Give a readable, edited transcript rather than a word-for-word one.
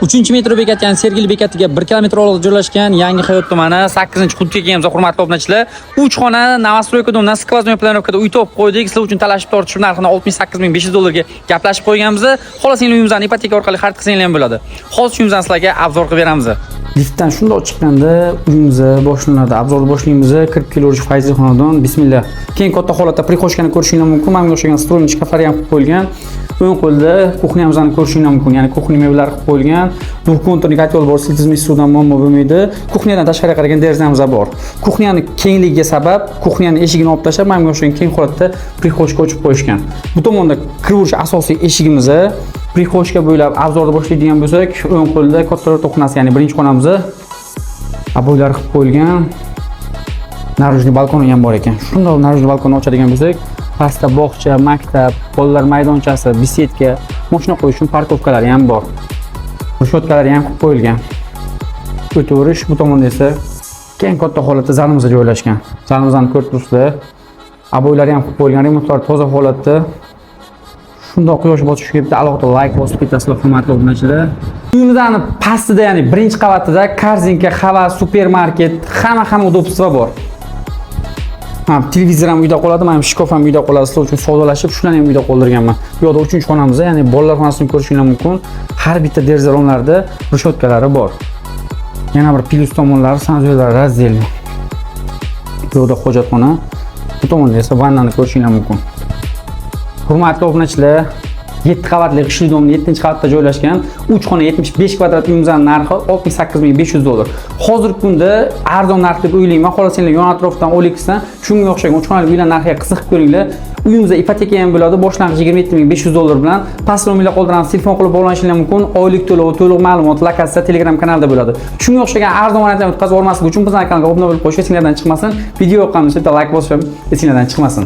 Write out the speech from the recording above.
3-metro bekat, ya'ni Sergeli bekatiga 1 kilometr olisda joylashgan Yangi Hayot tumani 8-hududga kelganmiz, hurmatli obunachilar. 3 xona новостройка domdan skvoznoy planovkada uy topib qo'ydik. Sizlar uchun talashib tortishib narxini 68500 dollarga gaplashib qo'yganmiz. Xolos endi uyimizni ipoteka orqali xarid qilsangiz ham bo'ladi. Hozir uyimizni sizlarga obzor qilib beramiz. Liftdan shundoq chiqqanda uyimizni boshlanadi. Obzorni boshlaymiz. 40 kilometr fayzli xonadon. Bismillah. Keyin katta holatda prixoshkani ko'rishingiz mumkin. Menga o'xshagan stroyni shkaflar ham qilib qo'yilgan. O'ng qo'lda kuxnyamizni ko'rishingiz mumkin. Ya'ni kuxnya mebellari qilib qo'yilgan. Duxkonturnik kotel bor, siltizmish suvdan muammo bo'lmaydi. Kuxnyadan tashqariga qaragan derazamiz bor. Kuxnyaning kengligiga sabab kuxnyaning eshigini olib tashlab, menga o'xshagan keng holatda prixoshka ochib qo'yishgan. Bu tomonda kiruvchi asosiy eshigimiz. Prixoshka bo'ylab obzorni boshlaydigan bo'lsak, o'ng qo'lda katta to'xnasi, ya'ni birinchi xonamiz aboylar qilib qo'yilgan. Narujniy balkoni ham bor ekan. Shunday narujniy balkonni ochadigan bo'lsak, pastda bog'cha, maktab, bolalar maydonchasi, besetka, mashina qo'yish uchun parkovkalari ham bor. Rushotkalari ham qilib qo'yilgan. O'tirish, bu tomonda esa keng katta holatda zalimiz joylashgan. Zalimizning korpusida aboylari ham qilib qo'yilgan, remontlar toza holatda. Shunday quyosh botishi kelibdi, alohida like bosib ketasizlar, hurmatli obunachilar. Uyimizning pastida, ya'ni birinchi qavatida korzinka, hava, supermarket, hamma udobstva bor. Televizor ham uyda qoladi, men ham shkaf ham uyda qoladi. Sizlar uchun savdolashib, shularni ham uyda qoldirganman. Bu yoqda 3-xonamiz, ya'ni bolalar xonasini ko'rishingiz mumkin. Har bitta deraza romlarida rushotkalari bor. Yana bir plus tomonlari sanzurlar razdelni. Bu yoqda hojatxona, bu tomonda esa vannani ko'rishingiz mumkin. Hurmatli obunachilar, 7 qavatli qishli domni 7-qavatda joylashgan 3 xona 75 kvadrat uyimizning narxi 68500 dollar. Hozirgi kunda arzon narx deb o'ylayman. Xohlosanglar yon atrofdan Olexdan shunga o'xshagan 3 xonali uylar narxiga qiziqib ko'ringlar. Uyimizda ipoteka ham bo'ladi. Boshlang'ich 27500 dollar bilan past nomerlar qoldiramiz. Telefon qilib bog'lanishingiz mumkin. Oylik to'lov, to'liq ma'lumot lokatsiya Telegram kanalida bo'ladi. Shunga o'xshagan arzon variantlarni o'tkazib olmaslik uchun bizning kanalga obuna bo'lib qo'yish esingizdan chiqmasin. Video yoqqanida bitta like bosib, esingizdan chiqmasin.